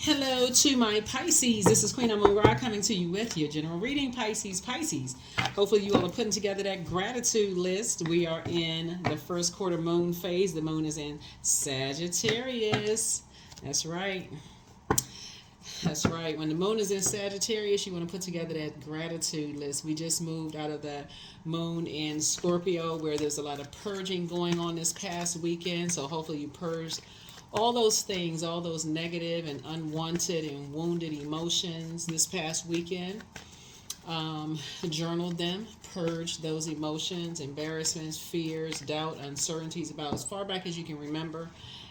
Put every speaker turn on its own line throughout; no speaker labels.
Hello to my Pisces. This is Queen Amun Ra coming to you with your general reading, Pisces. Hopefully you all are putting together that gratitude list. We are in the first quarter moon phase. The moon is in Sagittarius. That's right. That's right. When the moon is in Sagittarius, you want to put together that gratitude list. We just moved out of the moon in Scorpio, where there's a lot of purging going on this past weekend. So hopefully you purged all those things, all those negative and unwanted and wounded emotions this past weekend. Journaled them, purged those emotions, embarrassments, fears, doubt, uncertainties about as far back as you can remember.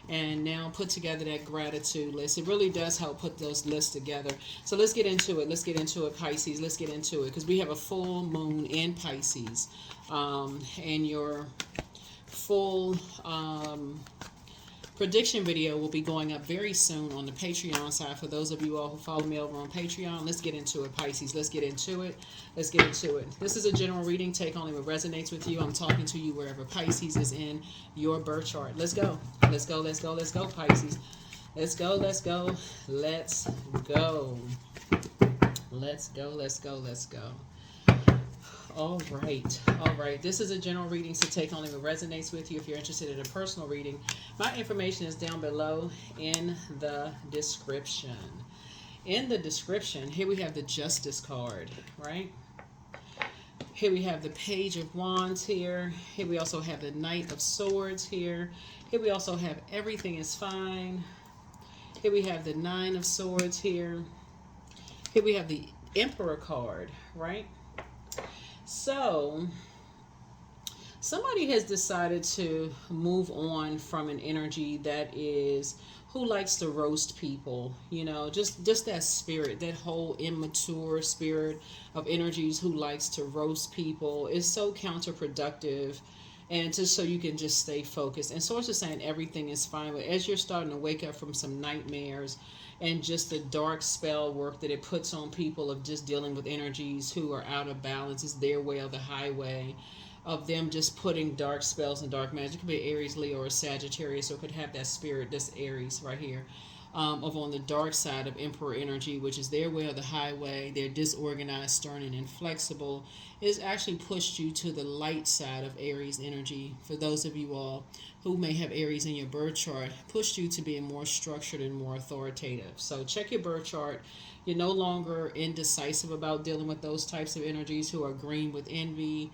And now put together that gratitude list. It really does help put those lists together. So let's get into it. Let's get into it, Pisces. Let's get into it because we have a full moon in Pisces. And your full prediction video will be going up very soon on the Patreon side. For those of you all who follow me over on Patreon, let's get into it, Pisces. Let's get into it. Let's get into it. This is a general reading. Take only what resonates with you. I'm talking to you wherever Pisces is in your birth chart. Let's go. Let's go. Let's go. Let's go, Pisces. Let's go. Let's go. Let's go. Let's go. Let's go. Let's go. All right. All right. This is a general reading, so take only what resonates with you. If you're interested in a personal reading, my information is down below in the description. In the description, here we have the Justice card, right? Here we have the Page of Wands here. Here we also have the Knight of Swords here. Here we also have Everything is Fine. Here we have the Nine of Swords here. Here we have the Emperor card, right? So, somebody has decided to move on from an energy that is who likes to roast people, you know, just that spirit, that whole immature spirit of energies who likes to roast people is so counterproductive. And just so you can just stay focused. And Source is saying everything is fine, but as you're starting to wake up from some nightmares and just the dark spell work that it puts on people of just dealing with energies who are out of balance, is their way or the highway of them just putting dark spells and dark magic. It could be Aries, Leo, or Sagittarius, or it could have that spirit, this Aries right here, of on the dark side of Emperor energy, which is their way or the highway. They're disorganized, stern, and inflexible. It's actually pushed you to the light side of Aries energy. For those of you all who may have Aries in your birth chart, pushed you to being more structured and more authoritative. So check your birth chart. You're no longer indecisive about dealing with those types of energies who are green with envy,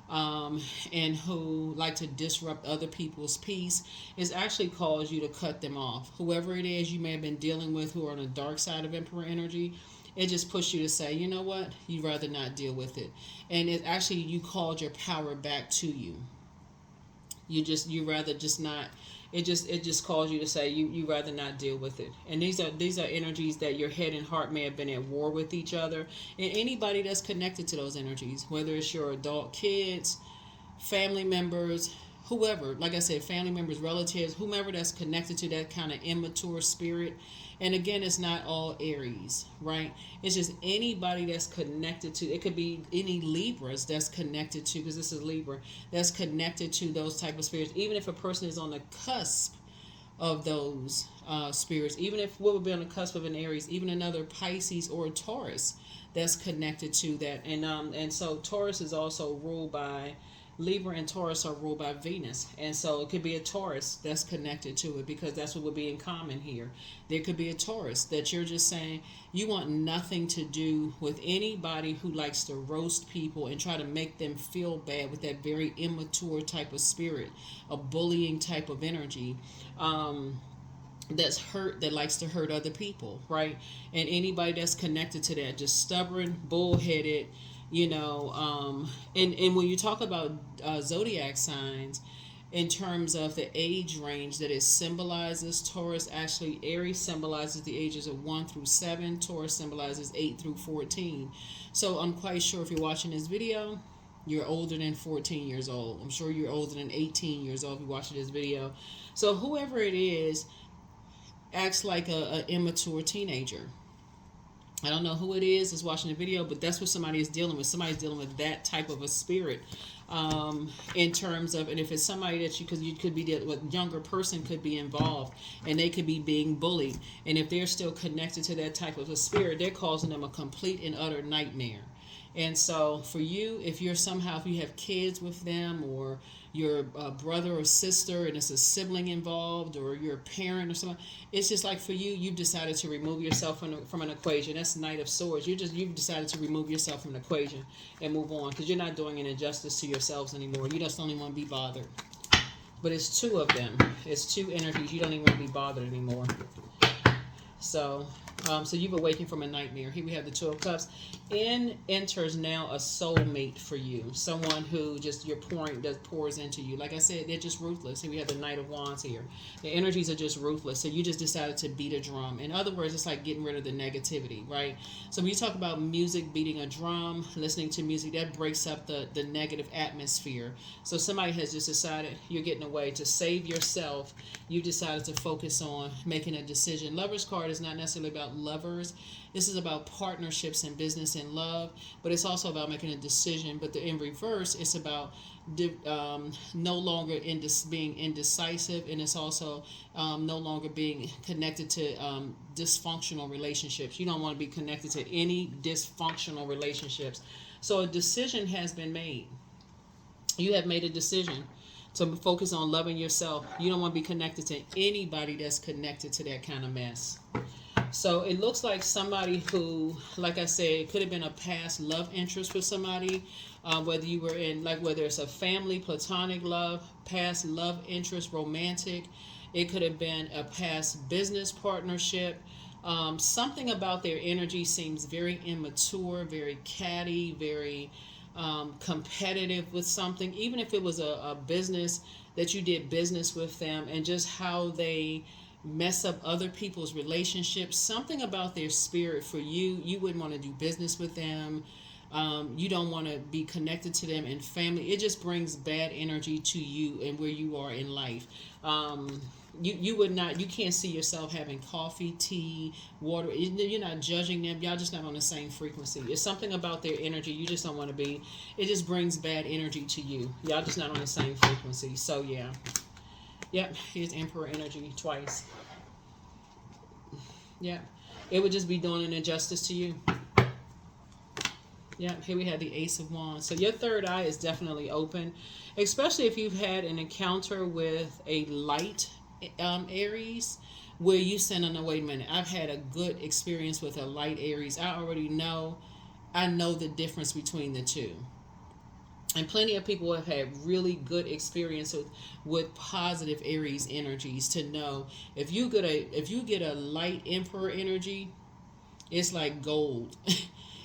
and who like to disrupt other people's peace. Is actually cause you to cut them off. Whoever it is you may have been dealing with who are on the dark side of Emperor energy, it just pushed you to say, you know what, you'd rather not deal with it. And it actually, you called your power back to you. You rather just not. It just calls you to say you rather not deal with it. And these are energies that your head and heart may have been at war with each other. And anybody that's connected to those energies, whether it's your adult kids, family members, whoever, like I said, family members, relatives, whomever that's connected to that kind of immature spirit. And again, it's not all Aries, right? It's just anybody that's connected to, it could be any Libras that's connected to, because this is Libra, that's connected to those type of spirits. Even if a person is on the cusp of those spirits, even if what would be on the cusp of an Aries, even another Pisces or a Taurus that's connected to that. And so Taurus is also ruled by, Libra and Taurus are ruled by Venus. And so it could be a Taurus that's connected to it, because that's what would be in common here. There could be a Taurus that you're just saying you want nothing to do with anybody who likes to roast people and try to make them feel bad with that very immature type of spirit, a bullying type of energy. That's hurt, that likes to hurt other people, right? And anybody that's connected to that, just stubborn, bullheaded, you know. And when you talk about zodiac signs in terms of the age range that it symbolizes, Taurus actually, Aries symbolizes the ages of 1 through 7, Taurus symbolizes 8 through 14. So I'm quite sure if you're watching this video, you're older than 14 years old. I'm sure you're older than 18 years old if you're watching this video. So whoever it is acts like a immature teenager. I don't know who it is that's watching the video, but that's what somebody is dealing with. Somebody's dealing with that type of a spirit in terms of, and if it's somebody that you, because you could be dealing with, younger person could be involved and they could be being bullied, and if they're still connected to that type of a spirit, they're causing them a complete and utter nightmare. And so for you, if you're somehow, if you have kids with them, or your brother or sister and it's a sibling involved, or you're a parent or something, it's just like for you, you've decided to remove yourself from an equation. That's Knight of Swords. You've decided to remove yourself from an equation and move on, because you're not doing an injustice to yourselves anymore. You just don't even want to be bothered. But it's two of them. It's two energies. You don't even want to be bothered anymore. So you've awakened from a nightmare. Here we have the Two of Cups. In enters now a soulmate for you. Someone who just pours into you. Like I said, they're just ruthless. Here we have the Knight of Wands here. The energies are just ruthless. So you just decided to beat a drum. In other words, it's like getting rid of the negativity, right? So when you talk about music, beating a drum, listening to music, that breaks up the negative atmosphere. So somebody has just decided you're getting away to save yourself. You decided to focus on making a decision. Lover's card is not necessarily about lovers. This is about partnerships in business and love, but it's also about making a decision. But in reverse, it's about no longer being indecisive, and it's also no longer being connected to dysfunctional relationships. You don't want to be connected to any dysfunctional relationships. So a decision has been made. You have made a decision to focus on loving yourself. You don't want to be connected to anybody that's connected to that kind of mess. So it looks like somebody who, like I said, could have been a past love interest for somebody, whether you were in, like, whether it's a family, platonic love, past love interest, romantic. It could have been a past business partnership. Something about their energy seems very immature, very catty, very competitive with something. Even if it was a business that you did business with them, and just how they mess up other people's relationships, something about their spirit for you, you wouldn't want to do business with them. You don't want to be connected to them in family. It just brings bad energy to you and where you are in life. You would not, you can't see yourself having coffee, tea, water. You're not judging them. Y'all just not on the same frequency. It's something about their energy you just don't want to be. It just brings bad energy to you. Y'all just not on the same frequency. So yeah. Yep, here's Emperor energy twice. Yep, it would just be doing an injustice to you. Yep, here we have the Ace of Wands. So your third eye is definitely open, especially if you've had an encounter with a light Aries, where you send them, wait a minute, I've had a good experience with a light Aries. I know the difference between the two. And plenty of people have had really good experience with positive Aries energies, to know if you get a light Emperor energy, it's like gold.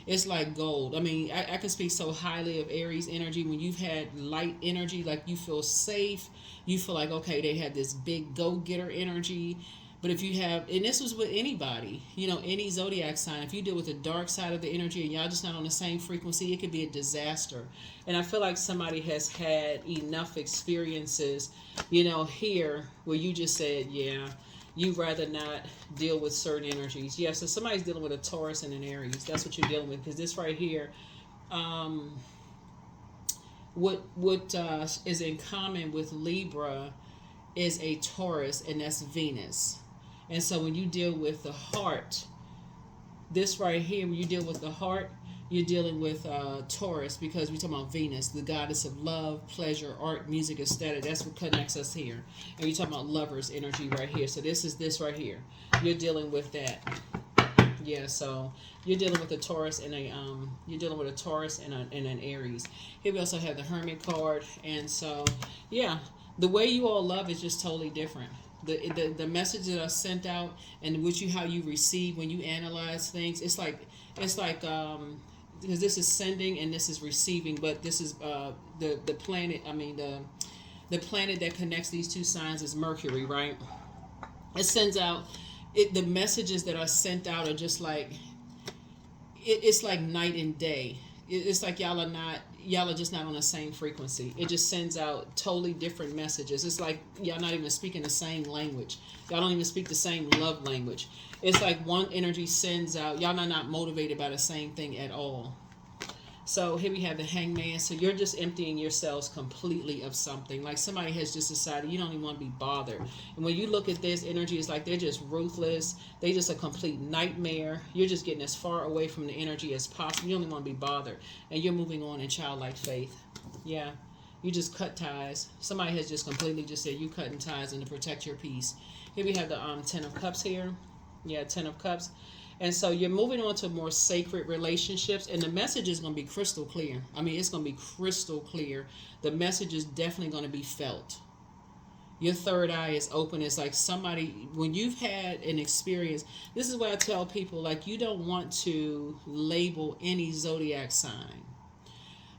It's like gold. I mean, I can speak so highly of Aries energy. When you've had light energy, like, you feel safe, you feel like, okay, they had this big go-getter energy. But if you have, and this was with anybody, any zodiac sign, if you deal with the dark side of the energy and y'all just not on the same frequency, it could be a disaster. And I feel like somebody has had enough experiences, here, where you just said, yeah, you'd rather not deal with certain energies. Yeah, so somebody's dealing with a Taurus and an Aries. That's what you're dealing with, because this right here, what is in common with Libra is a Taurus, and that's Venus. And so when you deal with the heart, this right here, when you deal with the heart, you're dealing with Taurus, because we're talking about Venus, the goddess of love, pleasure, art, music, aesthetic. That's what connects us here. And you're talking about lovers energy right here. So this is this right here. You're dealing with that. Yeah, so you're dealing with a Taurus and an Aries. Here we also have the Hermit card, and so yeah, the way you all love is just totally different. The messages that are sent out, and how you receive when you analyze things, it's like because this is sending and this is receiving, but this is the planet. I mean the planet that connects these two signs is Mercury, right? It sends out the messages that are sent out are just like it's like night and day. It's like y'all are just not on the same frequency. It just sends out totally different messages. It's like y'all not even speaking the same language. Y'all don't even speak the same love language. It's like one energy sends out, y'all are not motivated by the same thing at all. So here we have the Hangman. So you're just emptying yourselves completely of something. Like somebody has just decided you don't even want to be bothered. And when you look at this energy, it's like they're just ruthless. They just a complete nightmare. You're just getting as far away from the energy as possible. You don't even want to be bothered. And you're moving on in childlike faith. Yeah. You just cut ties. Somebody has just completely just said you cutting ties and to protect your peace. Here we have the Ten of Cups here. Yeah, Ten of Cups. And so you're moving on to more sacred relationships, and the message is going to be crystal clear. I mean, it's going to be crystal clear. The message is definitely going to be felt. Your third eye is open. It's like somebody, when you've had an experience, this is what I tell people, like you don't want to label any zodiac sign.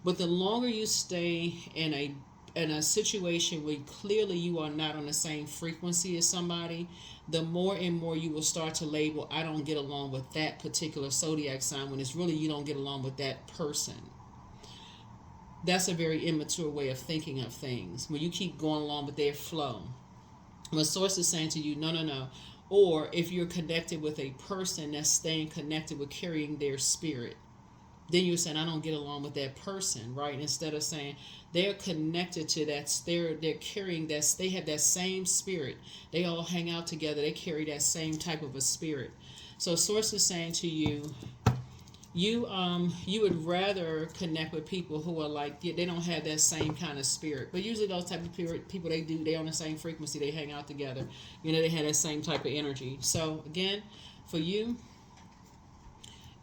But the longer you stay in a situation where clearly you are not on the same frequency as somebody, the more and more you will start to label, I don't get along with that particular zodiac sign, when it's really you don't get along with that person. That's a very immature way of thinking of things, when you keep going along with their flow. When source is saying to you, no, no, no. Or if you're connected with a person that's staying connected with carrying their spirit, then you're saying I don't get along with that person, right? Instead of saying they're connected to that, they're carrying that, they have that same spirit. They all hang out together. They carry that same type of a spirit. So source is saying to you, you would rather connect with people who are like, they don't have that same kind of spirit. But usually those type of people, they on the same frequency. They hang out together. They have that same type of energy. So again, for you,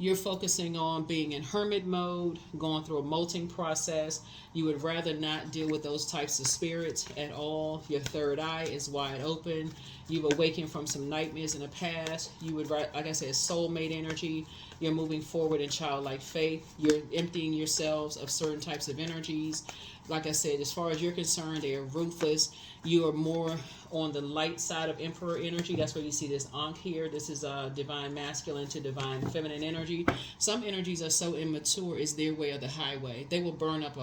you're focusing on being in hermit mode, going through a molting process. You would rather not deal with those types of spirits at all. Your third eye is wide open. You've awakened from some nightmares in the past. You would, like I said, soulmate energy. You're moving forward in childlike faith. You're emptying yourselves of certain types of energies. Like I said, as far as you're concerned, they are ruthless. You are more on the light side of emperor energy. That's where you see this Ankh here. This is divine masculine to divine feminine energy. Some energies are so immature, it's their way or the highway. They will burn up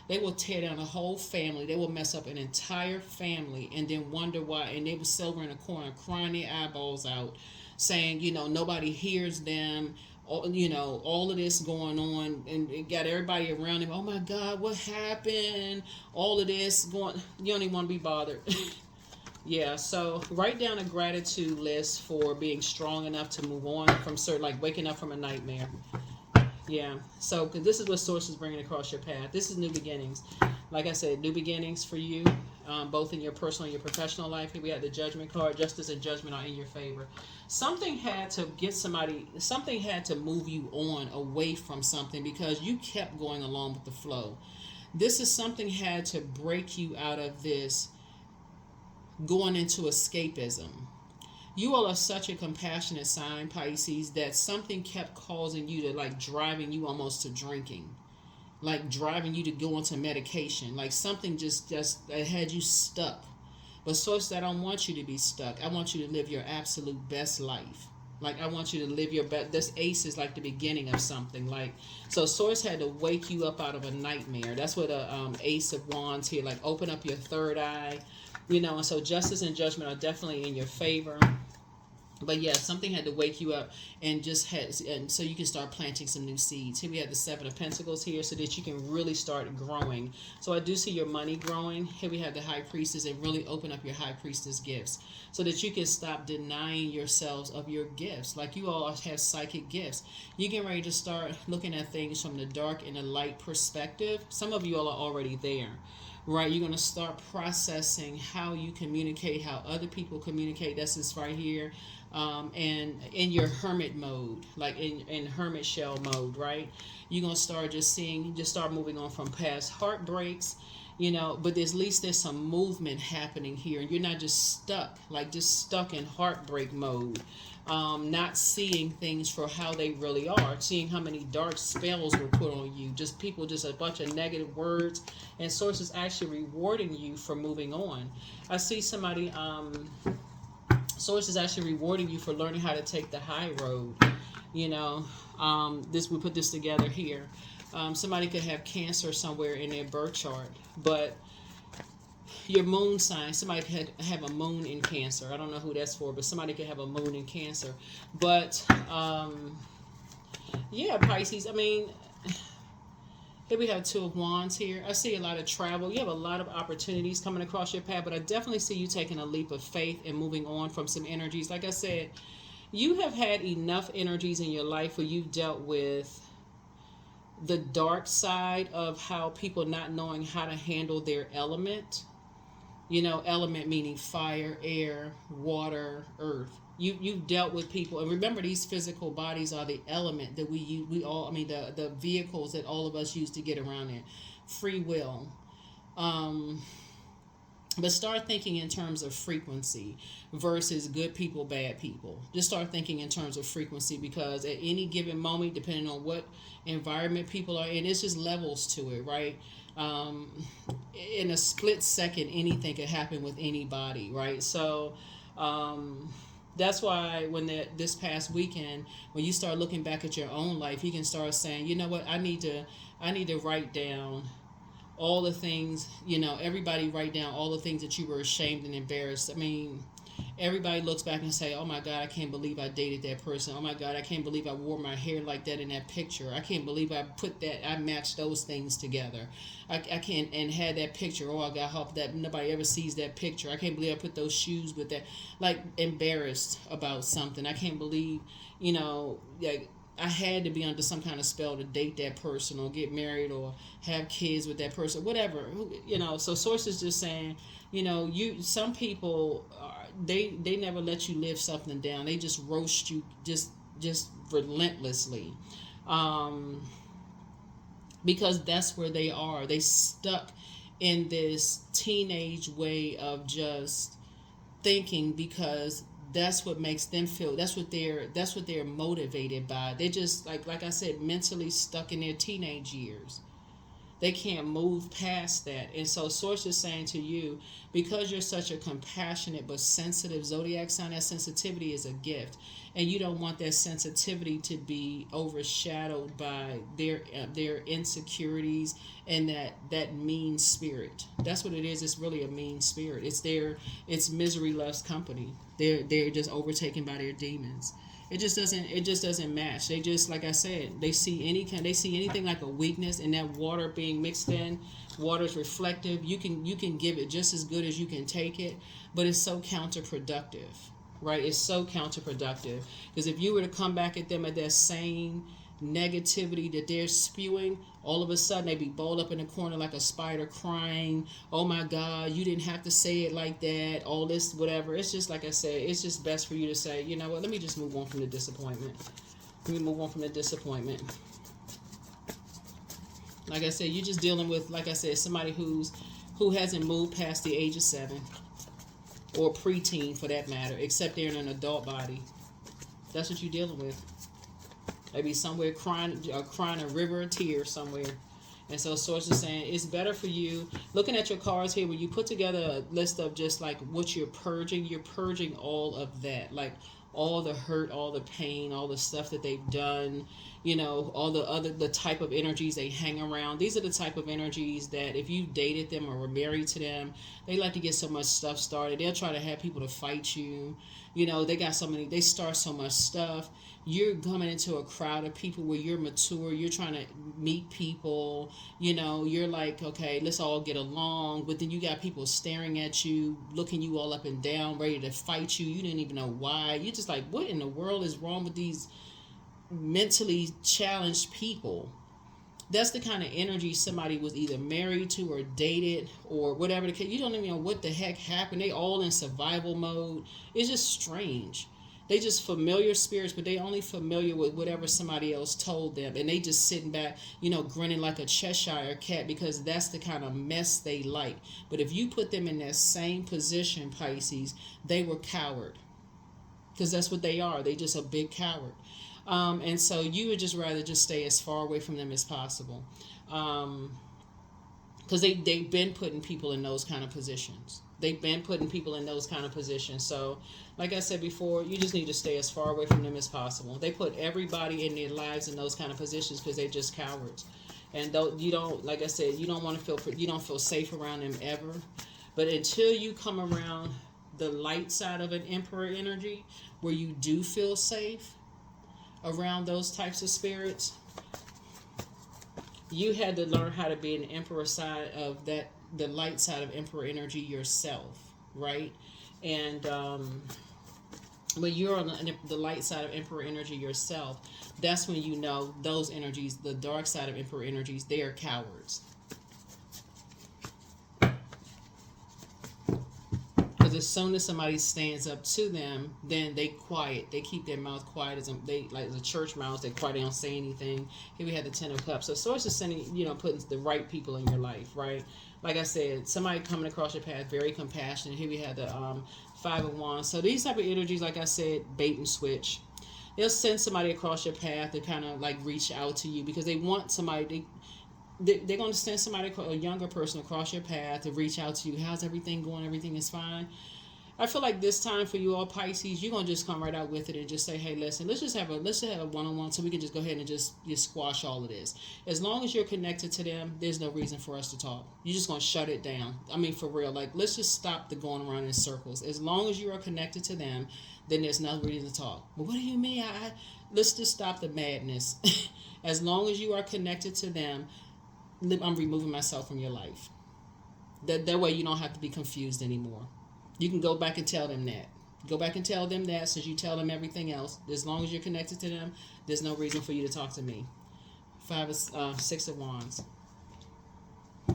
they will tear down a whole family. They will mess up an entire family and then wonder why. And they will silver in a corner, crying their eyeballs out, saying, nobody hears them. All of this going on, and it got everybody around him. Oh my God, what happened? All of this going, you don't even want to be bothered. Yeah, so write down a gratitude list for being strong enough to move on from certain, like waking up from a nightmare. Yeah, so because this is what source is bringing across your path. This is new beginnings. Like I said, new beginnings for you, both in your personal and your professional life. Here we have the Judgment card. Justice and judgment are in your favor. Something had to move you on away from something because you kept going along with the flow. Something had to break you out of this going into escapism. You all are such a compassionate sign, Pisces, that something kept causing you to, like, driving you almost to drinking, like driving you to go into medication, like something just had you stuck. But source, I don't want you to be stuck. I want you to live your absolute best life. Like, I want you to live your best. This ace is like the beginning of something. Like, so source had to wake you up out of a nightmare. That's what a ace of wands here, like open up your third eye, and so justice and judgment are definitely in your favor. But yeah, something had to wake you up and so you can start planting some new seeds. Here we have the Seven of Pentacles here so that you can really start growing. So I do see your money growing. Here we have the High Priestess, and really open up your High Priestess gifts so that you can stop denying yourselves of your gifts. Like, you all have psychic gifts. You're getting ready to start looking at things from the dark and the light perspective. Some of you all are already there. Right, you're going to start processing how you communicate, how other people communicate. That's this right here. And in your hermit mode, like in hermit shell mode, right? You're going to start start moving on from past heartbreaks, but at least there's some movement happening here. And you're not just stuck in heartbreak mode. Not seeing things for how they really are, seeing how many dark spells were put on you, just a bunch of negative words, and sources actually rewarding you for moving on. I see somebody, sources actually rewarding you for learning how to take the high road. We put this together here. Somebody could have cancer somewhere in their birth chart, but your moon sign, somebody could have a moon in Cancer. I don't know who that's for, but somebody could have a moon in Cancer. But yeah, Pisces, I mean, Here we have Two of Wands here. I see a lot of travel. You have a lot of opportunities coming across your path, but I definitely see you taking a leap of faith and moving on from some energies. Like I said, you have had enough energies in your life where you've dealt with the dark side of how people not knowing how to handle their element. You know, element meaning fire, air, water, earth. You've dealt with people, and remember, these physical bodies are the element that we all, I mean, the vehicles that all of us use to get around in. Free will. Um, but start thinking in terms of frequency versus good people, bad people. Just start thinking in terms of frequency, because at any given moment, depending on what environment people are in, it's just levels to it, right? Um, in a split second, anything could happen with anybody, right? So that's why when this past weekend, when you start looking back at your own life, you can start saying, you know what, I need to write down all the things, everybody write down all the things that you were ashamed and embarrassed. I mean, everybody looks back and say, oh my God, I can't believe I dated that person. Oh my God, I can't believe I wore my hair like that in that picture. I can't believe I matched those things together. I can't, and had that picture. Oh, I got hope that nobody ever sees that picture. I can't believe I put those shoes with that. Like, embarrassed about something. I can't believe, like, I had to be under some kind of spell to date that person or get married or have kids with that person, whatever. So Source is just saying, some people they never let you live something down. They just roast you just relentlessly, because that's where they are. They stuck in this teenage way of just thinking, because that's what makes them feel, that's what they're motivated by. They're just like I said, mentally stuck in their teenage years. They can't move past that. And so Source is saying to you, because you're such a compassionate but sensitive zodiac sign, that sensitivity is a gift. And you don't want that sensitivity to be overshadowed by their insecurities and that mean spirit. That's what it is. It's really a mean spirit. It's misery loves company. They're just overtaken by their demons. It just doesn't match. They just, like I said, they see anything like a weakness, and that water being mixed in. Water is reflective. You can give it just as good as you can take it, but it's so counterproductive, right? It's so counterproductive, because if you were to come back at them at that same negativity that they're spewing, all of a sudden they be balled up in the corner like a spider crying, oh my God, you didn't have to say it like that, all this, whatever. It's just, like I said, it's just best for you to say, you know what, let me just move on from the disappointment. Like I said, you're just dealing with, like I said, somebody who hasn't moved past the age of 7, or preteen for that matter, except they're in an adult body. That's what you're dealing with. Maybe somewhere crying a river of tears somewhere. And so Source is saying it's better for you, looking at your cards here, when you put together a list of just like what you're purging all of that, like all the hurt, all the pain, all the stuff that they've done, all the type of energies they hang around. These are the type of energies that if you dated them or were married to them, they like to get so much stuff started. They'll try to have people to fight you. They start so much stuff. You're coming into a crowd of people where you're mature, you're trying to meet people, you're like, okay, let's all get along, but then you got people staring at you, looking you all up and down, ready to fight you. You didn't even know why. You're just like, what in the world is wrong with these mentally challenged people? That's the kind of energy somebody was either married to or dated or whatever the case. You don't even know what the heck happened. They all in survival mode. It's just strange. They just familiar spirits, but they only familiar with whatever somebody else told them. And they just sitting back, grinning like a Cheshire cat, because that's the kind of mess they like. But if you put them in that same position, Pisces, they were coward. Because that's what they are. They just a big coward. And so you would just rather just stay as far away from them as possible. Because they've been putting people in those kind of positions. So, like I said before, you just need to stay as far away from them as possible. They put everybody in their lives in those kind of positions because they're just cowards. And though you don't, like I said, you don't feel safe around them ever. But until you come around the light side of an Emperor energy, where you do feel safe around those types of spirits, You had to learn how to be an emperor side of that, the light side of emperor energy yourself, right? And when you're on the light side of emperor energy yourself, that's when you know those energies, the dark side of emperor energies, they are cowards. Because as soon as somebody stands up to them, then they quiet. They keep their mouth quiet. As they like the church mouse, they quiet. They don't say anything. Here we have the Ten of Cups. So Source is sending, putting the right people in your life, right? Like I said, somebody coming across your path, very compassionate. Here we have the Five of Wands. So these type of energies, like I said, bait and switch. They'll send somebody across your path to kind of like reach out to you because they want somebody. They're going to send somebody, a younger person, across your path to reach out to you. How's everything going? Everything is fine. I feel like this time for you all Pisces, you're gonna just come right out with it and just say, "Hey, listen, let's just have a one-on-one, so we can just go ahead and just squash all of this." As long as you're connected to them, there's no reason for us to talk. You're just gonna shut it down. I mean, for real, like let's just stop the going around in circles. As long as you are connected to them, then there's no reason to talk. But what do you mean? Let's just stop the madness. As long as you are connected to them, I'm removing myself from your life. That way you don't have to be confused anymore. You can go back and tell them that. Go back and tell them that, since you tell them everything else. As long as you're connected to them, there's no reason for you to talk to me. Six of Wands.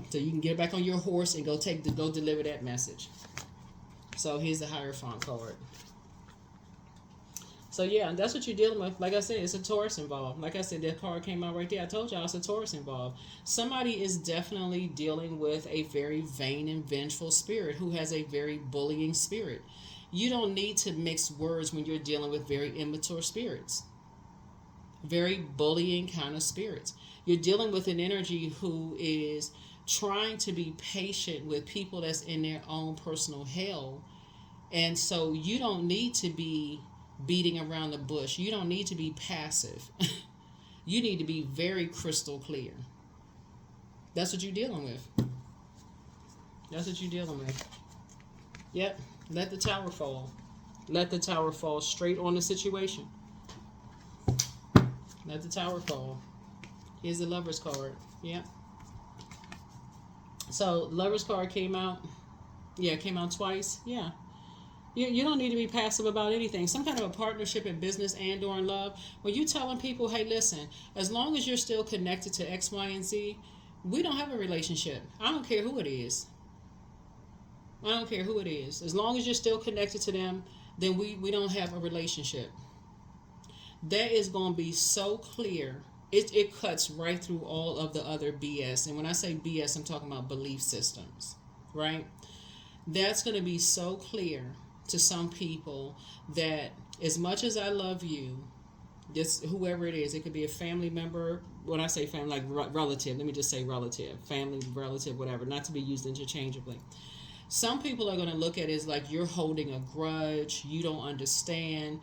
So you can get back on your horse and go deliver that message. So here's the Hierophant card. So yeah, that's what you're dealing with. Like I said, it's a Taurus involved. Like I said, that card came out right there. I told y'all it's a Taurus involved. Somebody is definitely dealing with a very vain and vengeful spirit who has a very bullying spirit. You don't need to mix words when you're dealing with very immature spirits. Very bullying kind of spirits. You're dealing with an energy who is trying to be patient with people that's in their own personal hell. And so you don't need to be beating around the bush. You don't need to be passive. You need to be very crystal clear. That's what you're dealing with. That's what you're dealing with. Yep. Let the tower fall. Let the tower fall straight on the situation. Let the tower fall. Here's the Lover's card. Yep. So Lover's card came out. Yeah, it came out twice. Yeah. You don't need to be passive about anything. Some kind of a partnership in business and or in love. When you telling people, hey, listen, as long as you're still connected to X, Y, and Z, we don't have a relationship. I don't care who it is. I don't care who it is. As long as you're still connected to them, then we don't have a relationship. That is going to be so clear. It cuts right through all of the other BS. And when I say BS, I'm talking about belief systems, right? That's going to be so clear to some people that as much as I love you, just whoever it is, it could be a family member. When I say family, like relative, let me just say relative, family, relative, whatever, not to be used interchangeably. Some people are going to look at it as like you're holding a grudge, you don't understand.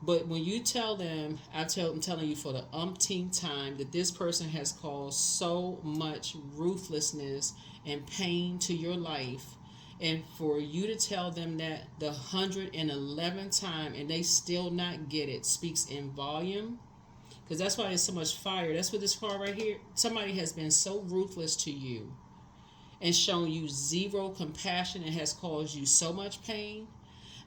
But when you tell them, I'm telling you for the umpteenth time that this person has caused so much ruthlessness and pain to your life, and for you to tell them that the 111th time and they still not get it speaks in volume. Because that's why there's so much fire. That's what this card right here. Somebody has been so ruthless to you and shown you zero compassion and has caused you so much pain.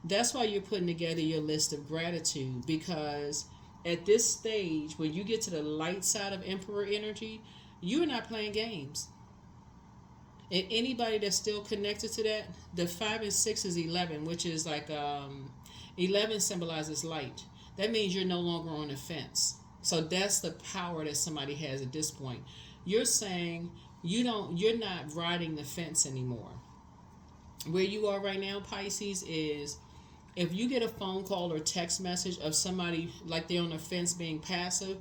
That's why you're putting together your list of gratitude. Because at this stage, when you get to the light side of Emperor energy, you're not playing games. And anybody that's still connected to that, the 5 and 6 is 11, which is like 11 symbolizes light. That means you're no longer on the fence. So that's the power that somebody has at this point. You're saying you're not riding the fence anymore. Where you are right now, Pisces, is if you get a phone call or text message of somebody like they're on the fence being passive,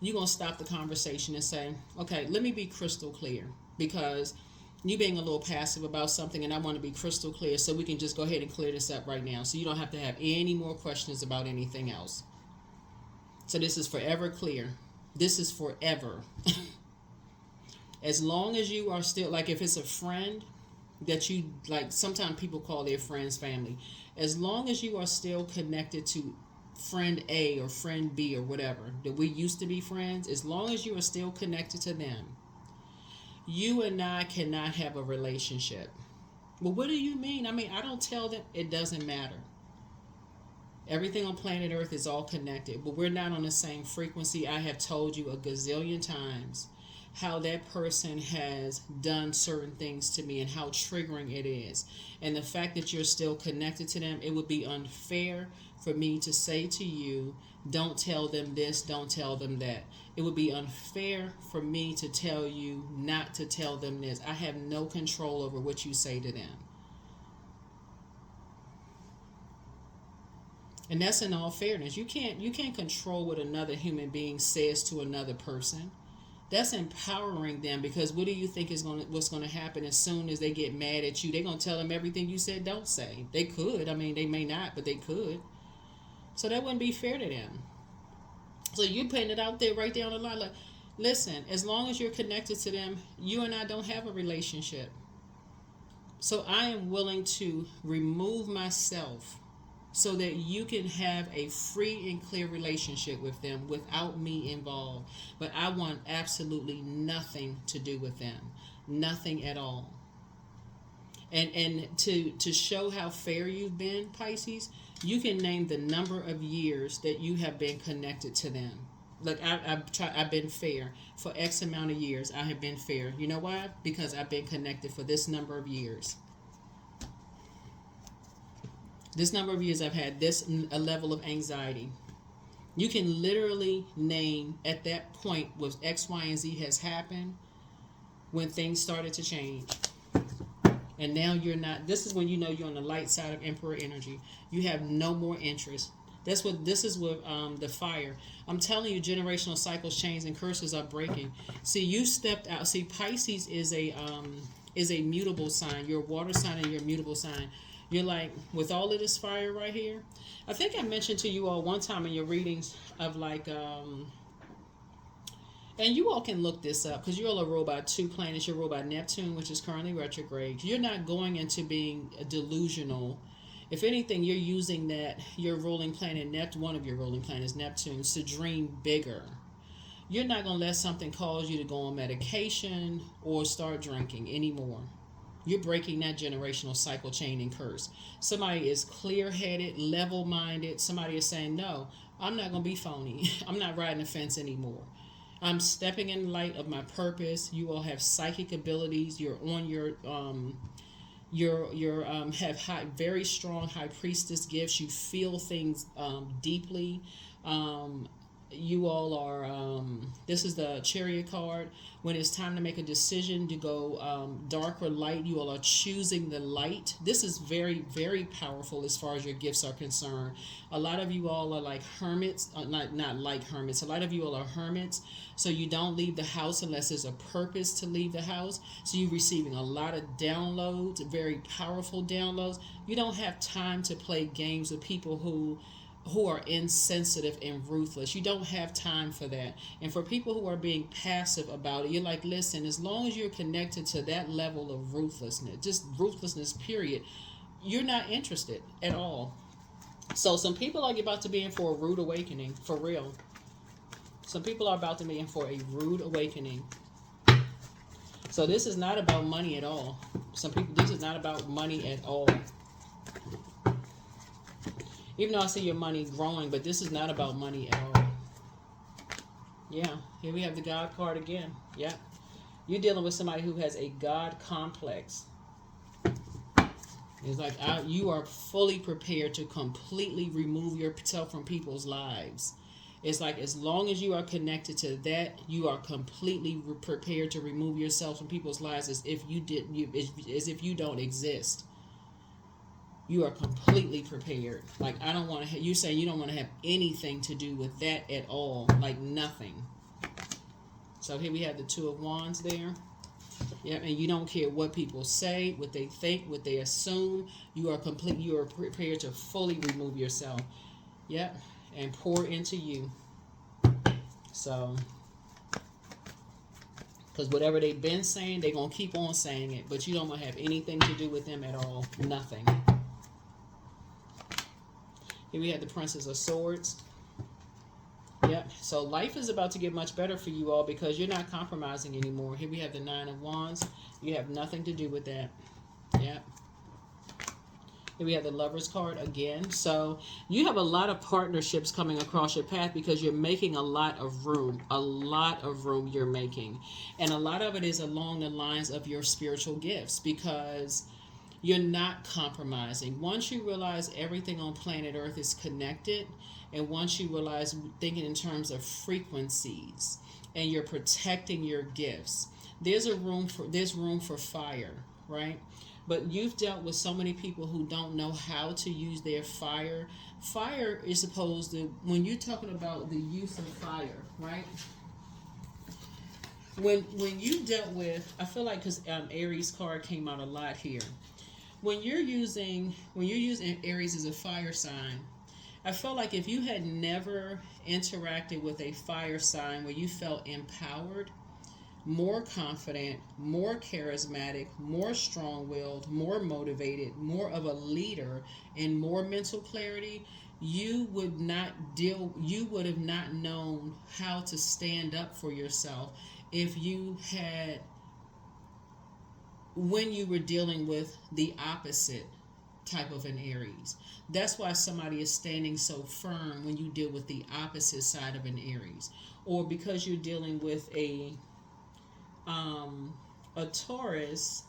you're going to stop the conversation and say, okay, let me be crystal clear, because you being a little passive about something, and I want to be crystal clear so we can just go ahead and clear this up right now, so you don't have to have any more questions about anything else. So this is forever clear. This is forever. As long as you are still, like if it's a friend that you, like sometimes people call their friends family. As long as you are still connected to friend A or friend B or whatever, that we used to be friends, as long as you are still connected to them, You and I cannot have a relationship. Well, what do you mean? I mean, I don't tell them. It doesn't matter. Everything on planet Earth is all connected, but we're not on the same frequency. I have told you a gazillion times how that person has done certain things to me and how triggering it is. And the fact that you're still connected to them, it would be unfair for me to say to you, don't tell them this, don't tell them that. It would be unfair for me to tell you not to tell them this. I have no control over what you say to them. And that's in all fairness. You can't control what another human being says to another person. That's empowering them, because what do you think what's going to happen as soon as they get mad at you? They're going to tell them everything you said don't say. They could. I mean, they may not, but they could. So that wouldn't be fair to them. So you're putting it out there right there on the line. Like, listen, as long as you're connected to them, you and I don't have a relationship. So I am willing to remove myself so that you can have a free and clear relationship with them without me involved. But I want absolutely nothing to do with them. Nothing at all. And to show how fair you've been, Pisces, you can name the number of years that you have been connected to them. Look, I've been fair for X amount of years. I have been fair. You know why? Because I've been connected for this number of years. This number of years I've had a level of anxiety. You can literally name at that point with X, Y, and Z has happened when things started to change. And now you're not, this is when you know you're on the light side of Emperor energy. You have no more interest. This is with the fire. I'm telling you, generational cycles change and curses are breaking. See, you stepped out. See, Pisces is a mutable sign. You're a water sign and you're a mutable sign. You're like, with all of this fire right here, I think I mentioned to you all one time in your readings of like, and you all can look this up because you all are ruled by two planets. You're ruled by Neptune, which is currently retrograde. You're not going into being delusional. If anything, you're using that, your ruling planet, one of your ruling planets, Neptune, to dream bigger. You're not going to let something cause you to go on medication or start drinking anymore. You're breaking that generational cycle, chain, and curse. Somebody is clear-headed, level-minded. Somebody is saying, no, I'm not going to be phony. I'm not riding the fence anymore. I'm stepping in the light of my purpose. You all have psychic abilities. You're on have very strong high priestess gifts. You feel things deeply. You all are, this is the Chariot card. When it's time to make a decision to go dark or light, you all are choosing the light. This is very, very powerful as far as your gifts are concerned. A lot of you all are like hermits, not like hermits. A lot of you all are hermits, so you don't leave the house unless there's a purpose to leave the house. So you're receiving a lot of downloads, very powerful downloads. You don't have time to play games with people who are insensitive and ruthless. You don't have time for that. And for people who are being passive about it, you're like, listen, as long as you're connected to that level of ruthlessness, just ruthlessness, period, you're not interested at all. So some people are about to be in for a rude awakening, for real. Some people are about to be in for a rude awakening. So this is not about money at all. This is not about money at all. Even though I see your money growing, but this is not about money at all. Yeah, here we have the God card again. Yeah. You're dealing with somebody who has a God complex. It's like you are fully prepared to completely remove yourself from people's lives. It's like as long as you are connected to that, you are completely prepared to remove yourself from people's lives as if you don't exist. You are completely prepared. Like, I don't want to you say you don't want to have anything to do with that at all. Like, nothing. So here we have the Two of Wands there. Yeah, and you don't care what people say, what they think, what they assume. You are prepared to fully remove yourself. Yep, and pour into you. So, because whatever they've been saying, they're going to keep on saying it. But you don't want to have anything to do with them at all. Nothing. Here we have the Princess of Swords. Yep, So life is about to get much better for you all because you're not compromising anymore. Here we have the Nine of Wands. You have nothing to do with that. Yeah. Here we have the Lover's card again. So you have a lot of partnerships coming across your path because you're making a lot of room. A lot of room you're making. And a lot of it is along the lines of your spiritual gifts because you're not compromising. Once you realize everything on planet Earth is connected, and once you realize thinking in terms of frequencies, and you're protecting your gifts, there's room for fire, right? But you've dealt with so many people who don't know how to use their fire. Fire is supposed to, when you're talking about the use of fire, right? When you dealt with, I feel like because Aries card came out a lot here. When you're using Aries as a fire sign, I felt like if you had never interacted with a fire sign where you felt empowered, more confident, more charismatic, more strong-willed, more motivated, more of a leader, and more mental clarity, you would have not known how to stand up for yourself if you had, when you were dealing with the opposite type of an Aries. That's why somebody is standing so firm when you deal with the opposite side of an Aries, or because you're dealing with a Taurus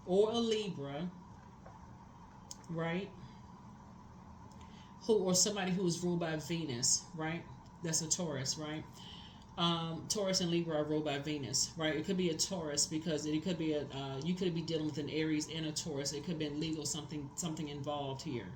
or a Libra, right? Or somebody who is ruled by Venus, right? That's a Taurus, right? Taurus and Libra are ruled by Venus, right? It could be a Taurus because it could be you could be dealing with an Aries and a Taurus. It could be legal something involved here.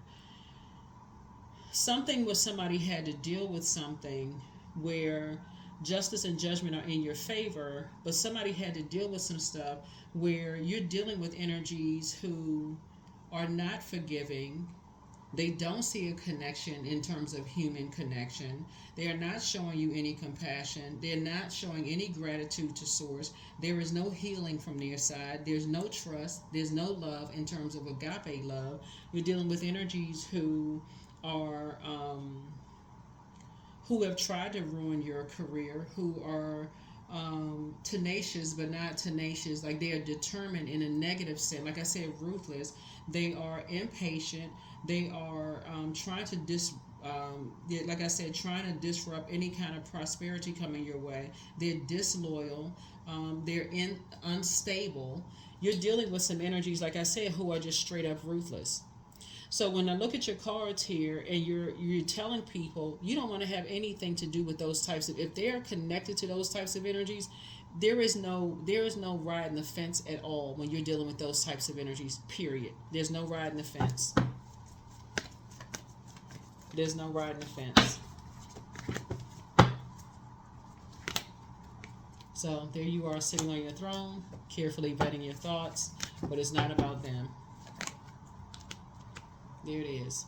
Something where somebody had to deal with something where justice and judgment are in your favor, but somebody had to deal with some stuff where you're dealing with energies who are not forgiving. They don't see a connection in terms of human connection. They are not showing you any compassion. They're not showing any gratitude to source. There is no healing from their side. There's no trust. There's no love in terms of agape love. You're dealing with energies who are who have tried to ruin your career, who are tenacious but not tenacious. Like they are determined in a negative sense. Like I said, ruthless. They are impatient. They are trying to like I said, trying to disrupt any kind of prosperity coming your way. They're disloyal. They're unstable. You're dealing with some energies, like I said, who are just straight up ruthless. So when I look at your cards here, and you're telling people you don't want to have anything to do with those types of, if they're connected to those types of energies, there is no riding the fence at all when you're dealing with those types of energies. Period. There's no riding the fence. There's no riding the fence. So there you are, sitting on your throne, carefully vetting your thoughts, but it's not about them. There it is.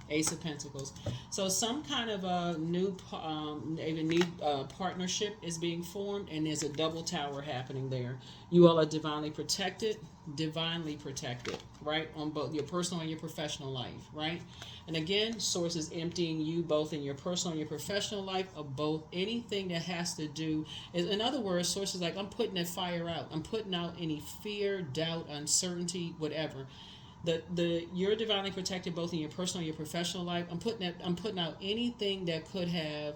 Ace of Pentacles. So some kind of a new partnership is being formed, and there's a double tower happening there. You all are divinely protected, right? On both your personal and your professional life, right? And again, source is emptying you both in your personal and your professional life of both anything that has to do. In other words, source is like, I'm putting that fire out. I'm putting out any fear, doubt, uncertainty, whatever. You're divinely protected both in your personal and your professional life. I'm putting out anything that could have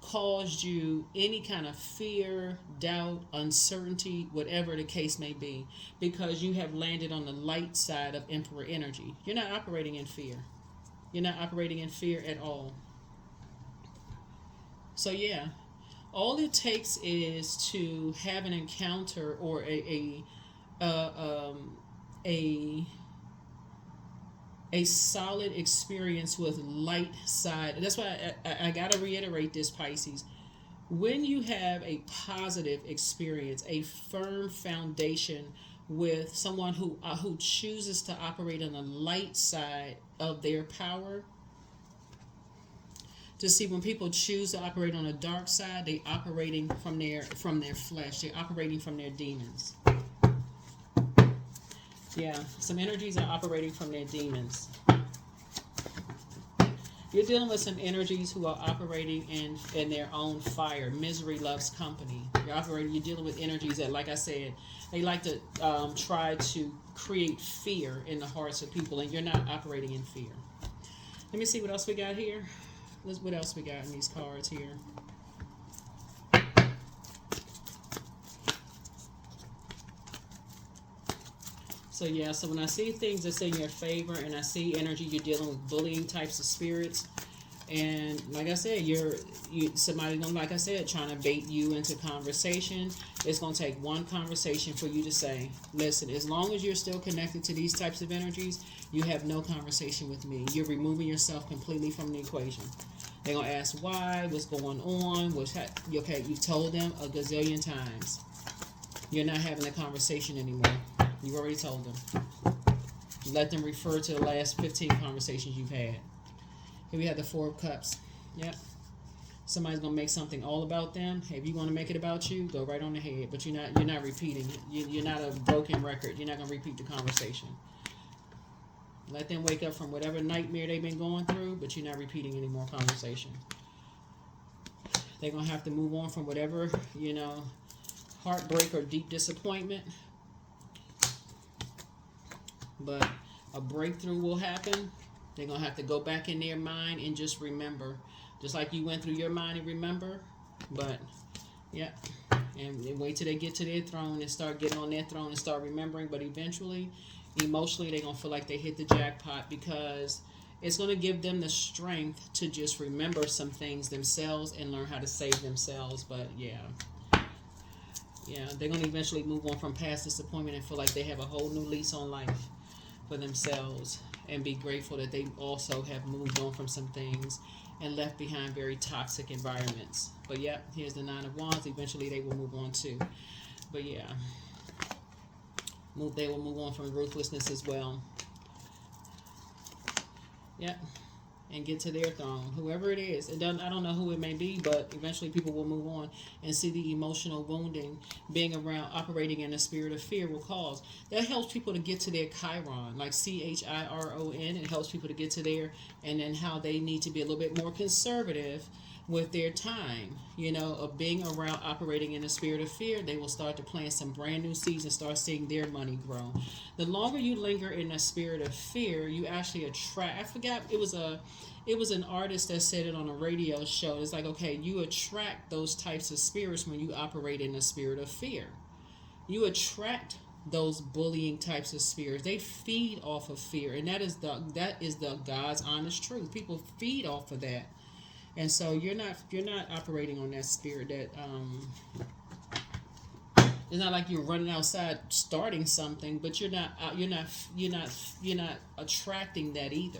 caused you any kind of fear, doubt, uncertainty, whatever the case may be, because you have landed on the light side of Emperor energy. You're not operating in fear. You're not operating in fear at all. So yeah, all it takes is to have an encounter or a solid experience with light side. That's why I got to reiterate this, Pisces. When you have a positive experience, a firm foundation with someone who chooses to operate on the light side of their power. To see, when people choose to operate on the dark side, they operating from their flesh. They're operating from their demons. Yeah, some energies are operating from their demons. You're dealing with some energies who are operating in their own fire. Misery loves company. You're dealing with energies that, like I said, they like to try to create fear in the hearts of people, and you're not operating in fear. Let me see what else we got here. What else we got in these cards here? So yeah, so when I see things that's in your favor, and I see energy, you're dealing with bullying types of spirits, and like I said, somebody gonna, like I said, trying to bait you into conversation. It's gonna take one conversation for you to say, listen, as long as you're still connected to these types of energies, you have no conversation with me. You're removing yourself completely from the equation. They're gonna ask why, what's going on, okay, you've told them a gazillion times. You're not having a conversation anymore. You already told them. Let them refer to the last 15 conversations you've had. Here we have the Four of Cups. Yep. Somebody's gonna make something all about them. Hey, if you want to make it about you, go right on ahead. But you're not repeating it. You're not a broken record. You're not gonna repeat the conversation. Let them wake up from whatever nightmare they've been going through, but you're not repeating any more conversation. They're gonna have to move on from whatever, heartbreak or deep disappointment. But a breakthrough will happen. They're going to have to go back in their mind and just remember. Just like you went through your mind and remember. But, yeah. And wait till they get to their throne and start getting on their throne and start remembering. But eventually, emotionally, they're going to feel like they hit the jackpot, because it's going to give them the strength to just remember some things themselves and learn how to save themselves. But, yeah. Yeah, they're going to eventually move on from past disappointment and feel like they have a whole new lease on life for themselves, and be grateful that they also have moved on from some things and left behind very toxic environments. But yeah, here's the Nine of Wands. Eventually they will move on too. But yeah, they will move on from ruthlessness as well. Yep. And get to their throne, whoever it is. I don't know who it may be, but eventually people will move on and see the emotional wounding being around, operating in a spirit of fear will cause. That helps people to get to their Chiron, like Chiron. It helps people to get to there, and then how they need to be a little bit more conservative with their time, of being around, operating in a spirit of fear. They will start to plant some brand new seeds and start seeing their money grow. The longer you linger in a spirit of fear, you actually attract. I forgot, it was an artist that said it on a radio show. It's like, okay, you attract those types of spirits when you operate in a spirit of fear. You attract those bullying types of spirits. They feed off of fear, and that is the God's honest truth. People feed off of that. And so you're not operating on that spirit. That it's not like you're running outside starting something, but you're not attracting that either.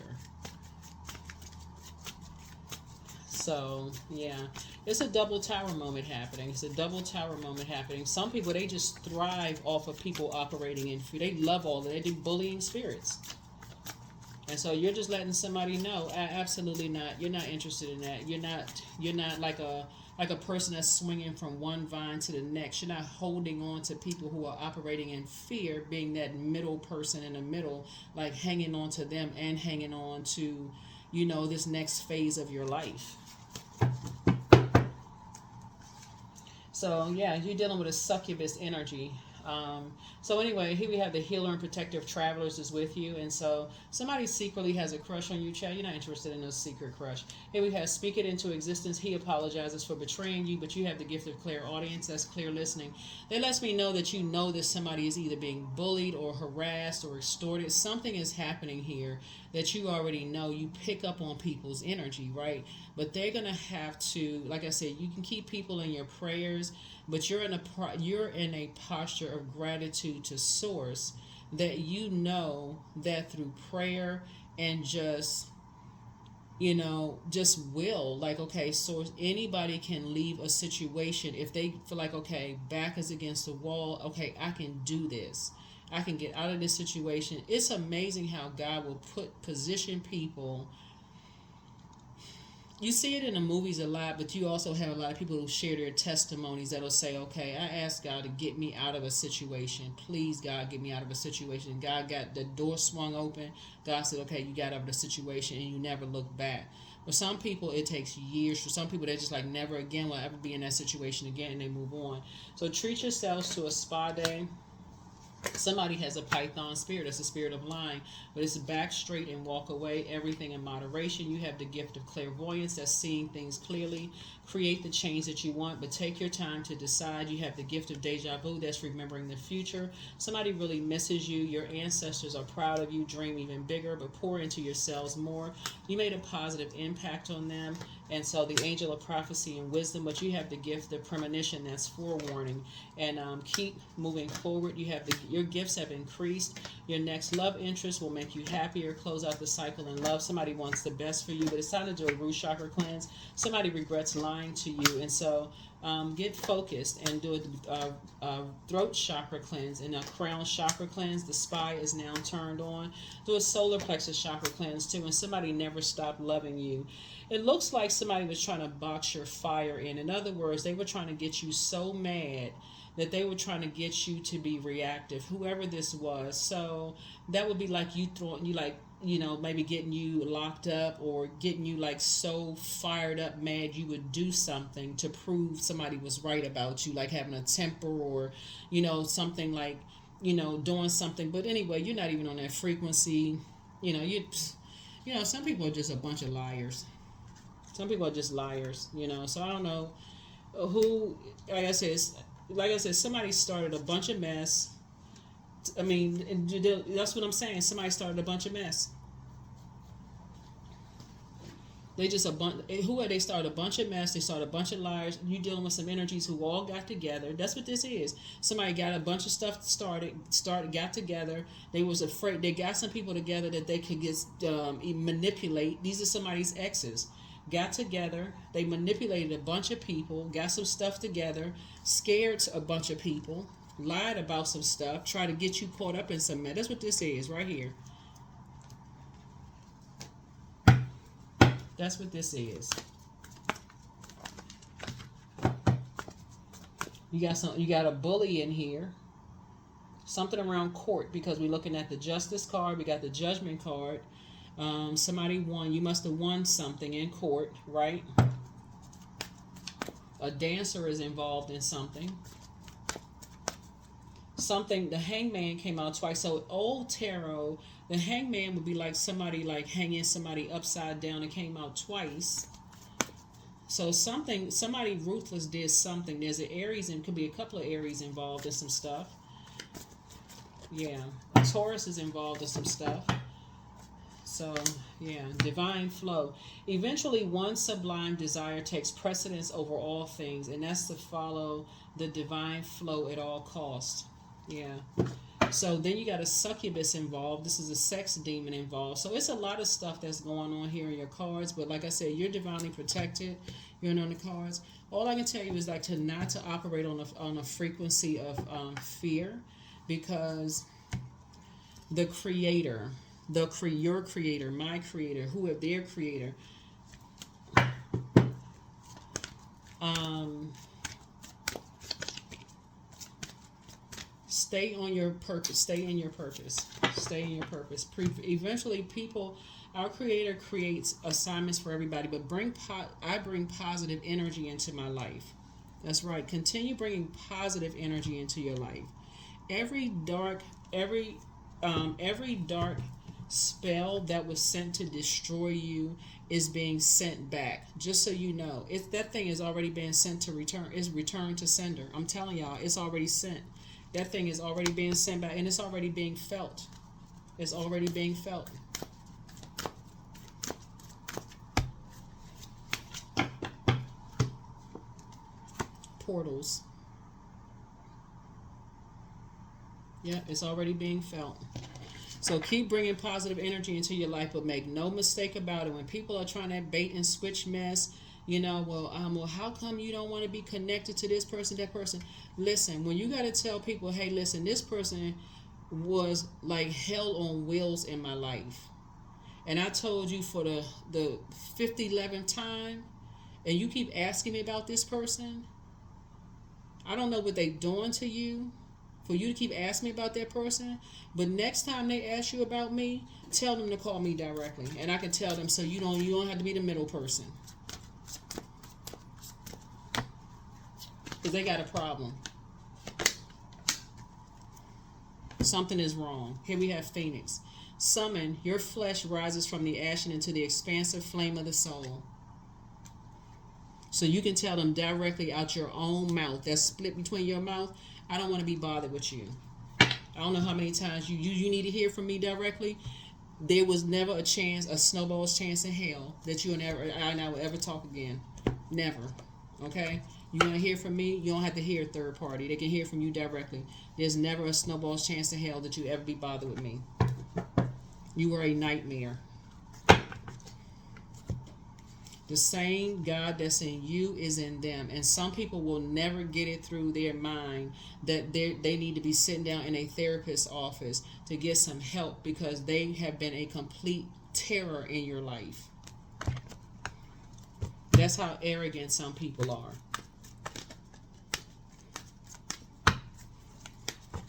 So yeah, it's a double tower moment happening. Some people, they just thrive off of people operating in fear. They love all that. They do bullying spirits. And so you're just letting somebody know, absolutely not. You're not interested in that. You're not like a person that's swinging from one vine to the next. You're not holding on to people who are operating in fear, being that middle person in the middle, like hanging on to them and hanging on to, this next phase of your life. So yeah, you're dealing with a succubus energy. So anyway, here we have the healer and protective travelers is with you. And so somebody secretly has a crush on you, child. You're not interested in no secret crush. Here we have speak it into existence. He apologizes for betraying you, but you have the gift of clear audience. That's clear listening. That lets me know that you know that somebody is either being bullied or harassed or extorted. Something is happening here that you already know. You pick up on people's energy, right? But they're going to have to, like I said, you can keep people in your prayers, but you're in a posture of gratitude to Source, that you know that through prayer and just will, like, okay, Source, anybody can leave a situation if they feel like, okay, back is against the wall, okay, I can do this, I can get out of this situation. It's amazing how God will position people. You see it in the movies a lot, but you also have a lot of people who share their testimonies that'll say, okay, I asked God to get me out of a situation. Please, God, get me out of a situation. God got the door swung open. God said, okay, you got out of the situation, and you never looked back. For some people, it takes years. For some people, they're just like, never again will I ever be in that situation again, and they move on. So treat yourselves to a spa day. Somebody has a python spirit. That's a spirit of lying. But it's back straight and walk away. Everything in moderation. You have the gift of clairvoyance. That's seeing things clearly. Create the change that you want. But take your time to decide. You have the gift of deja vu. That's remembering the future. Somebody really misses you. Your ancestors are proud of you. Dream even bigger. But pour into yourselves more. You made a positive impact on them. And so the angel of prophecy and wisdom. But you have the gift of premonition. That's forewarning. And keep moving forward. You have your gifts have increased. Your next love interest will make you happier. Close out the cycle in love. Somebody wants the best for you, but it's time to do a root chakra cleanse. Somebody regrets lying to you, and so get focused and do a throat chakra cleanse and a crown chakra cleanse. The spy is now turned on. Do a solar plexus chakra cleanse too, and somebody never stopped loving you. It looks like somebody was trying to box your fire in. In other words, they were trying to get you so mad that they were trying to get you to be reactive, whoever this was. So that would be like you throwing, you like, maybe getting you locked up or getting you like so fired up, mad, you would do something to prove somebody was right about you, like having a temper or, something like, doing something. But anyway, you're not even on that frequency. Some people are just a bunch of liars. Some people are just liars, So I don't know who, like I said, somebody started a bunch of mess. I mean, that's what I'm saying. Somebody started a bunch of mess. They just they started a bunch of mess. They started a bunch of liars. You dealing with some energies who all got together. That's what this is. Somebody got a bunch of stuff got together. They was afraid. They got some people together that they could get manipulate. These are somebody's exes. Got together, they manipulated a bunch of people, got some stuff together, scared a bunch of people, lied about some stuff, tried to get you caught up in some mess. That's what this is right here. That's what this is. You got a bully in here. Something around court, because we're looking at the justice card, we got the judgment card. Somebody won. You must have won something in court, right? A dancer is involved in something. The hangman came out twice. So old tarot, the hangman would be like somebody like hanging somebody upside down. It came out twice. So somebody ruthless did something. There's an Aries, and could be a couple of Aries involved in some stuff. Yeah. A Taurus is involved in some stuff. So, yeah, divine flow. Eventually, one sublime desire takes precedence over all things, and that's to follow the divine flow at all costs. Yeah. So then you got a succubus involved. This is a sex demon involved. So it's a lot of stuff that's going on here in your cards. But like I said, you're divinely protected. You're on the cards. All I can tell you is like not to operate on a frequency of fear, because the creator, your creator, my creator, their creator, stay on your purpose. Stay in your purpose. Stay in your purpose. Eventually, our creator creates assignments for everybody, but I bring positive energy into my life. That's right. Continue bringing positive energy into your life. Every dark spell that was sent to destroy you is being sent back. Just so you know, that thing is already being sent to return. It's returned to sender. I'm telling y'all, it's already sent. That thing is already being sent back, and it's already being felt. It's already being felt. Portals. Yeah, it's already being felt. So keep bringing positive energy into your life, but make no mistake about it. When people are trying that bait and switch mess, well, how come you don't want to be connected to this person, that person? Listen, when you got to tell people, hey, listen, this person was like hell on wheels in my life, and I told you for the 50-11th time, and you keep asking me about this person, I don't know what they doing to you, for you to keep asking me about that person. But next time they ask you about me, tell them to call me directly, and I can tell them, so you don't have to be the middle person, because they got a problem. Something is wrong. Here we have Phoenix. Summon, your flesh rises from the ash and into the expansive flame of the soul. So you can tell them directly out your own mouth, that's split between your mouth, I don't want to be bothered with you. I don't know how many times you need to hear from me directly. There was never a chance, a snowball's chance in hell, that I and I will ever talk again. Never. Okay? You want to hear from me, you don't have to hear a third party. They can hear from you directly. There's never a snowball's chance in hell that you ever be bothered with me. You are a nightmare. The same God that's in you is in them. And some people will never get it through their mind that they need to be sitting down in a therapist's office to get some help, because they have been a complete terror in your life. That's how arrogant some people are.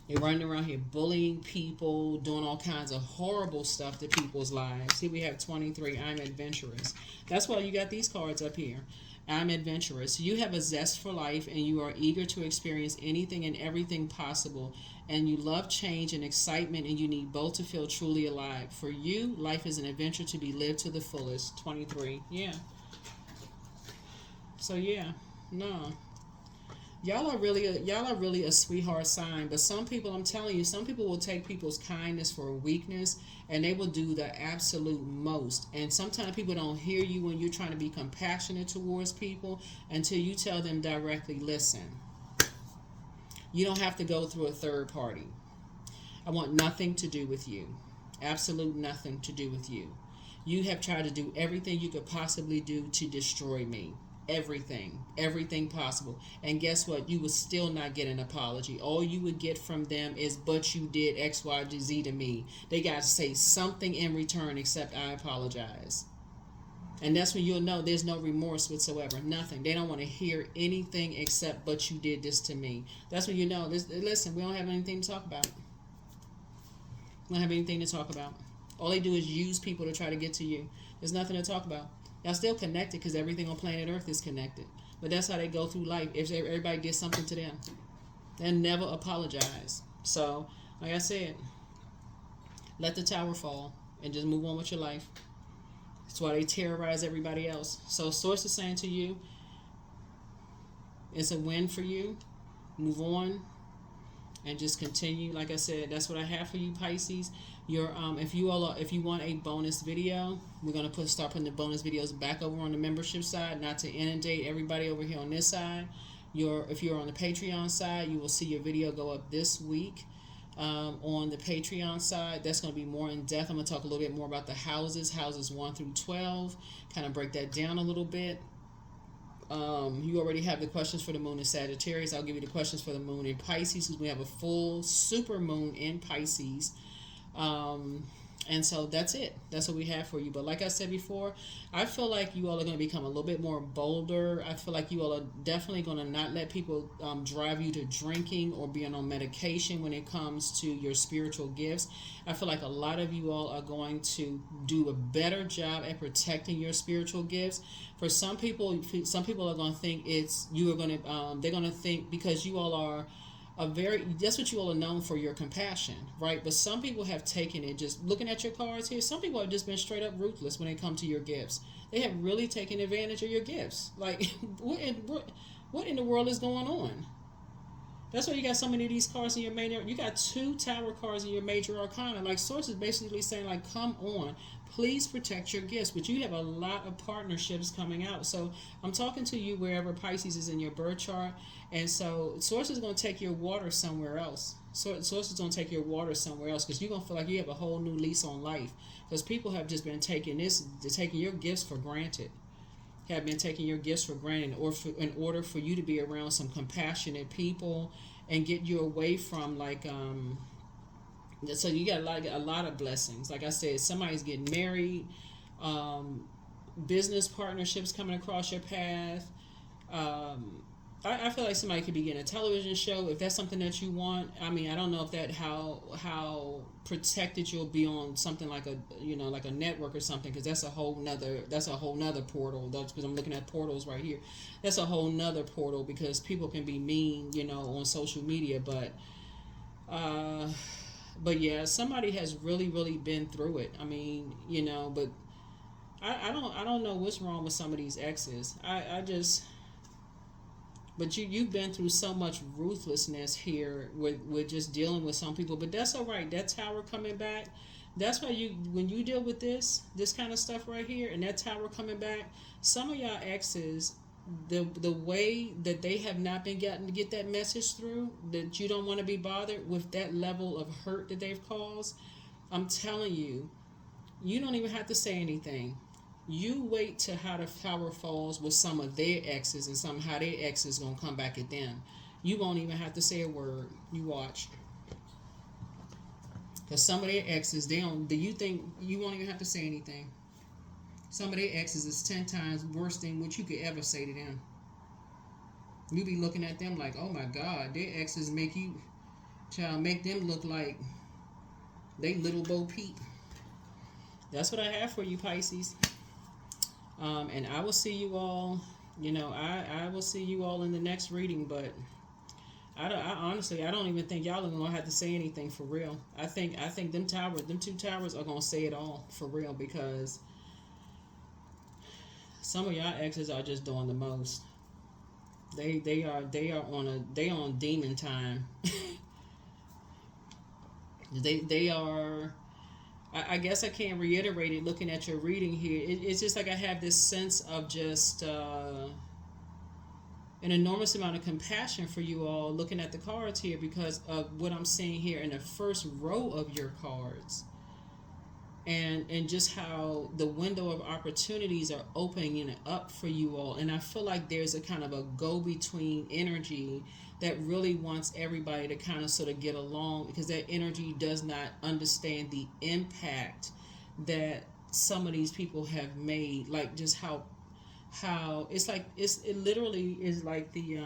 They're running around here bullying people, doing all kinds of horrible stuff to people's lives. See, we have 23. I'm adventurous. That's why you got these cards up here. I'm adventurous. You have a zest for life, and you are eager to experience anything and everything possible. And you love change and excitement, and you need both to feel truly alive. For you, life is an adventure to be lived to the fullest. 23. Yeah. So, yeah. No. Y'all are really a sweetheart sign, but some people, I'm telling you, some people will take people's kindness for a weakness, and they will do the absolute most. And sometimes people don't hear you when you're trying to be compassionate towards people until you tell them directly, listen, you don't have to go through a third party. I want nothing to do with you. Absolute nothing to do with you. You have tried to do everything you could possibly do to destroy me. Everything possible. And guess what? You would still not get an apology. All you would get from them is, but you did X, Y, Z to me. They got to say something in return except I apologize. And that's when you'll know there's no remorse whatsoever. Nothing. They don't want to hear anything except, but you did this to me. That's when you know, listen, we don't have anything to talk about. We don't have anything to talk about. All they do is use people to try to get to you. There's nothing to talk about. Y'all still connected, because everything on planet Earth is connected. But that's how they go through life. If everybody did something to them, they never apologize. So, like I said, let the tower fall and just move on with your life. That's why they terrorize everybody else. So, Source is saying to you, it's a win for you. Move on and just continue. Like I said, that's what I have for you, Pisces. If you want a bonus video, we're gonna start putting the bonus videos back over on the membership side, not to inundate everybody over here on this side. If you're on the Patreon side, you will see your video go up this week. On the Patreon side, that's going to be more in depth. I'm going to talk a little bit more about the houses 1 through 12, kind of break that down a little bit. You already have the questions for the moon in Sagittarius. I'll give you the questions for the moon in Pisces, because we have a full super moon in Pisces. And so that's it. That's what we have for you. But like I said before, I feel like you all are going to become a little bit more bolder. I feel like you all are definitely going to not let people drive you to drinking or being on medication when it comes to your spiritual gifts. I feel like a lot of you all are going to do a better job at protecting your spiritual gifts. For some people are going to think they're going to think, because you all are that's what you all are known for, your compassion, right? But some people have taken it, just looking at your cards here, some people have just been straight up ruthless when it comes to your gifts. They have really taken advantage of your gifts. Like, what in the world is going on? That's why you got so many of these cards in your you got 2 tower cards in your major arcana. Like, Source is basically saying, like, come on, please protect your gifts. But you have a lot of partnerships coming out. So I'm talking to you wherever Pisces is in your birth chart. And so Source is going to take your water somewhere else. Source is going to take your water somewhere else, because you're going to feel like you have a whole new lease on life. Because people have just been taking your gifts for granted. Have been taking your gifts for granted in order for you to be around some compassionate people and get you away from, like, so you got a lot of blessings. Like I said, somebody's getting married, business partnerships coming across your path, I feel like somebody could be getting a television show if that's something that you want. I mean, I don't know if that how protected you'll be on something like a like a network or something, because that's a whole nother portal. That's because I'm looking at portals right here. That's a whole nother portal because people can be mean, on social media. Uh, but yeah, somebody has really been through it. I mean, but I don't know what's wrong with some of these exes. I just But you've been through so much ruthlessness here with just dealing with some people. But that's all right. That tower coming back. That's why when you deal with this kind of stuff right here, and that tower coming back, some of y'all exes, the way that they have not been getting to get that message through, that you don't want to be bothered with that level of hurt that they've caused. I'm telling you, you don't even have to say anything. You wait to how the tower falls with some of their exes, and somehow their exes gonna come back at them. You won't even have to say a word. You watch. Because some of their exes, they don't. Do you think you won't even have to say anything? Some of their exes is 10 times worse than what you could ever say to them. You be looking at them like, oh my God, their exes make them look like they little Bo Peep. That's what I have for you, Pisces. And I will see you all. I will see you all in the next reading. But I honestly, I don't even think y'all are gonna have to say anything for real. I think them two towers are gonna say it all for real, because some of y'all exes are just doing the most. They are on demon time. they are. I guess I can't reiterate it looking at your reading here. It's just like I have this sense of just an enormous amount of compassion for you all looking at the cards here, because of what I'm seeing here in the first row of your cards. And just how the window of opportunities are opening up for you all. And I feel like there's a kind of a go-between energy that really wants everybody to kind of sort of get along, because that energy does not understand the impact that some of these people have made. Like just how it's like it literally is like the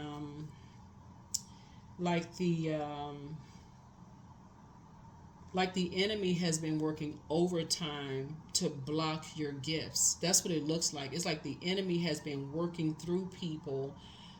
enemy has been working overtime to block your gifts. That's what it looks like. It's like the enemy has been working through people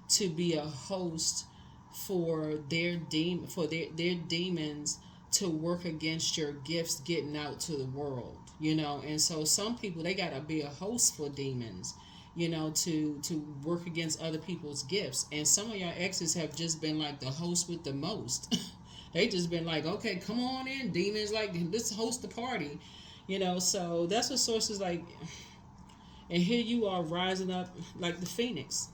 to be a host for their demons to work against your gifts getting out to the world. And so some people, they gotta be a host for demons, to work against other people's gifts. And some of your exes have just been like the host with the most. They just been like, okay, come on in, demons, like, let's host the party. So that's what Source is like. And here you are rising up like the phoenix.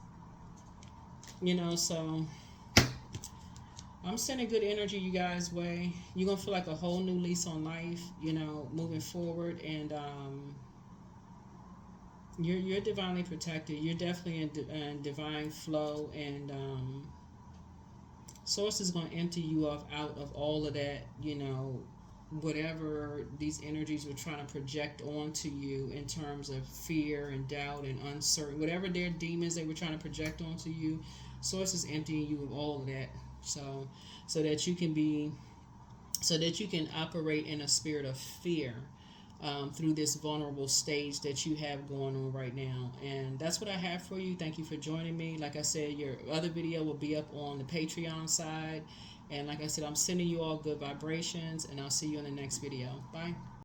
So I'm sending good energy you guys' way. You're going to feel like a whole new lease on life, moving forward. And you're divinely protected. You're definitely in divine flow. And Source is going to empty you out of all of that, whatever these energies were trying to project onto you in terms of fear and doubt and uncertainty, whatever their demons they were trying to project onto you. Source is emptying you of all of that, so that you can operate in a spirit of fear through this vulnerable stage that you have going on right now. And that's what I have for you. Thank you for joining me. Like I said, your other video will be up on the Patreon side. And like I said, I'm sending you all good vibrations, and I'll see you in the next video. Bye.